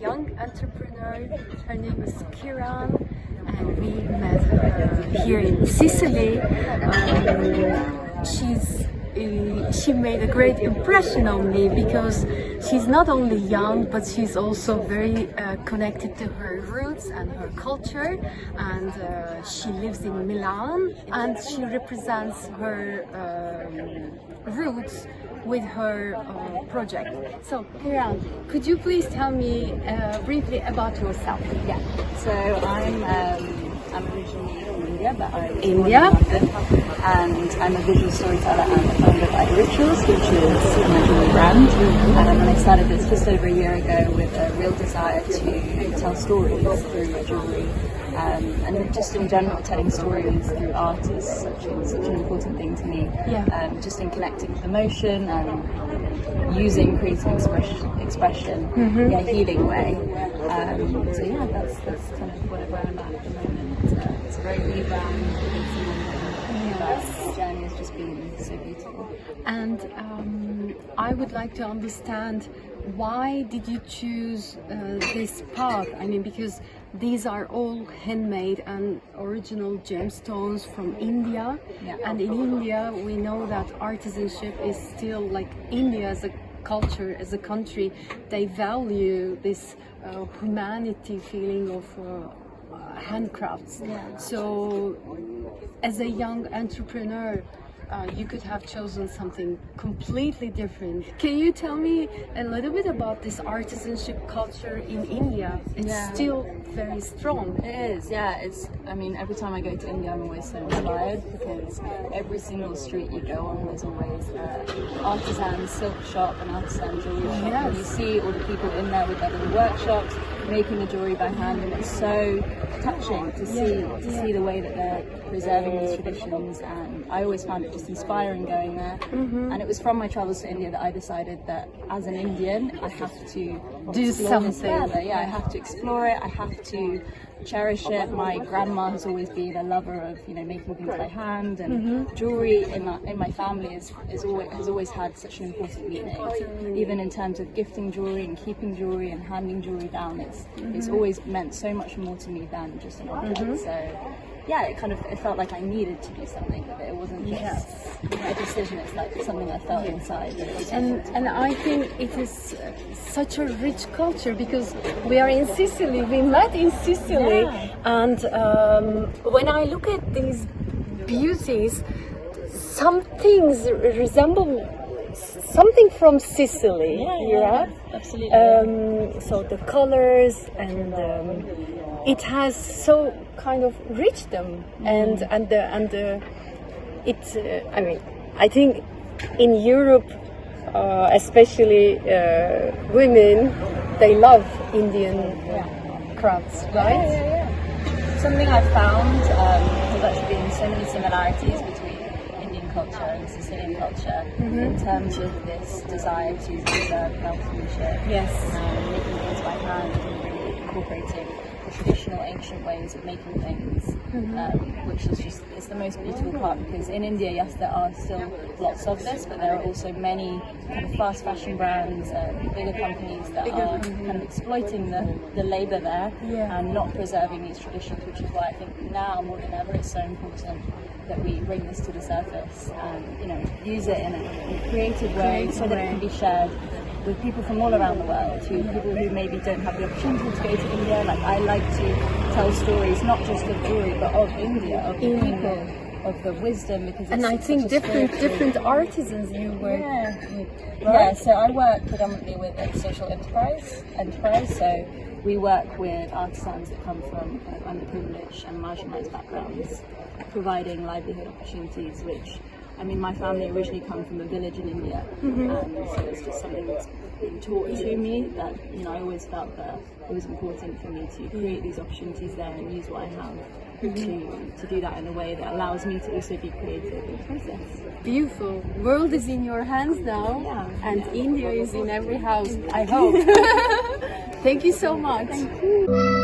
young entrepreneur. Her name is Kiran, and we met her here in Sicily. She made a great impression on me because she's not only young, but she's also very connected to her roots and her culture. And she lives in Milan, and she represents her roots with her project. So, Kiran, could you please tell me briefly about yourself? Yeah. So I'm originally from India, but I was India. born in London, and I'm a visual storyteller and the founder of Like Rituals, which is my jewelry brand. And I started this just over a year ago with a real desire to tell stories through jewelry. And just in general, telling stories through art is such an important thing to me. Yeah. Just in connecting with emotion and using creative expression in a healing way. So yeah, that's kind of where I'm at the moment. It's a very new brand. The journey has just been so beautiful. And I would like to understand, why did you choose this path? I mean, because these are all handmade and original gemstones from India. Yeah. And in India, we know that artisanship is still, like, India as a culture, as a country, they value this humanity feeling of handcrafts. Yeah. So, as a young entrepreneur, you could have chosen something completely different. Can you tell me a little bit about this artisanship culture in India? It's still very strong. It is, yeah. I mean, every time I go to India, I'm always so inspired because every single street you go on, there's always an artisan silk shop, an artisan jewelry shop. Yes. And you see all the people in there with their little workshops, making the jewelry by hand, and it's so touching to see the way that they're preserving these traditions. And I always found it just inspiring going there. And it was from my travels to India that I decided that as an Indian, I have to Do explore this something. further. Yeah, I have to explore it. I have to cherish it. My grandma has always been a lover of making things by hand, and jewelry in my family has always had such an important meaning. Even in terms of gifting jewelry and keeping jewelry and handing jewelry down, it's always meant so much more to me than just an object. So yeah, it felt like I needed to do something with it. It wasn't just a decision, it's like something I felt inside. And I think it is such a rich culture, because we are in Sicily, we met in Sicily, and when I look at these beauties, some things resemble something from Sicily. Absolutely. So the colors and it has so kind of richdom, and I mean, I think in Europe, especially women, they love Indian crafts, right? Yeah. Something I've found has actually been so many similarities between Indian culture and Sicilian culture in terms of this desire to preserve craftsmanship, making things by hand, and really incorporating the traditional ancient ways of making things, which is just, it's the most beautiful part, because in India, yes, there are still lots of this, but there are also many kind of fast fashion brands, bigger companies that are kind of exploiting the labour there and not preserving these traditions, which is why I think now more than ever it's so important that we bring this to the surface and use it in a creative way so that it can be shared with people from all around the world, people who maybe don't have the opportunity to go to India. Like, I like to tell stories not just of jewelry but of India, of the people, of the wisdom, because And I think different artisans you work with. Yeah, so I work predominantly with a social enterprise. So we work with artisans that come from kind of underprivileged and marginalised backgrounds, providing livelihood opportunities, which, I mean, my family originally come from a village in India, and so it's just something that's been taught to me that, I always felt that it was important for me to create these opportunities there and use what I have to do that in a way that allows me to also be creative in the process. Beautiful. World is in your hands now, and India is in every house, I hope. Thank you so much. Thank you.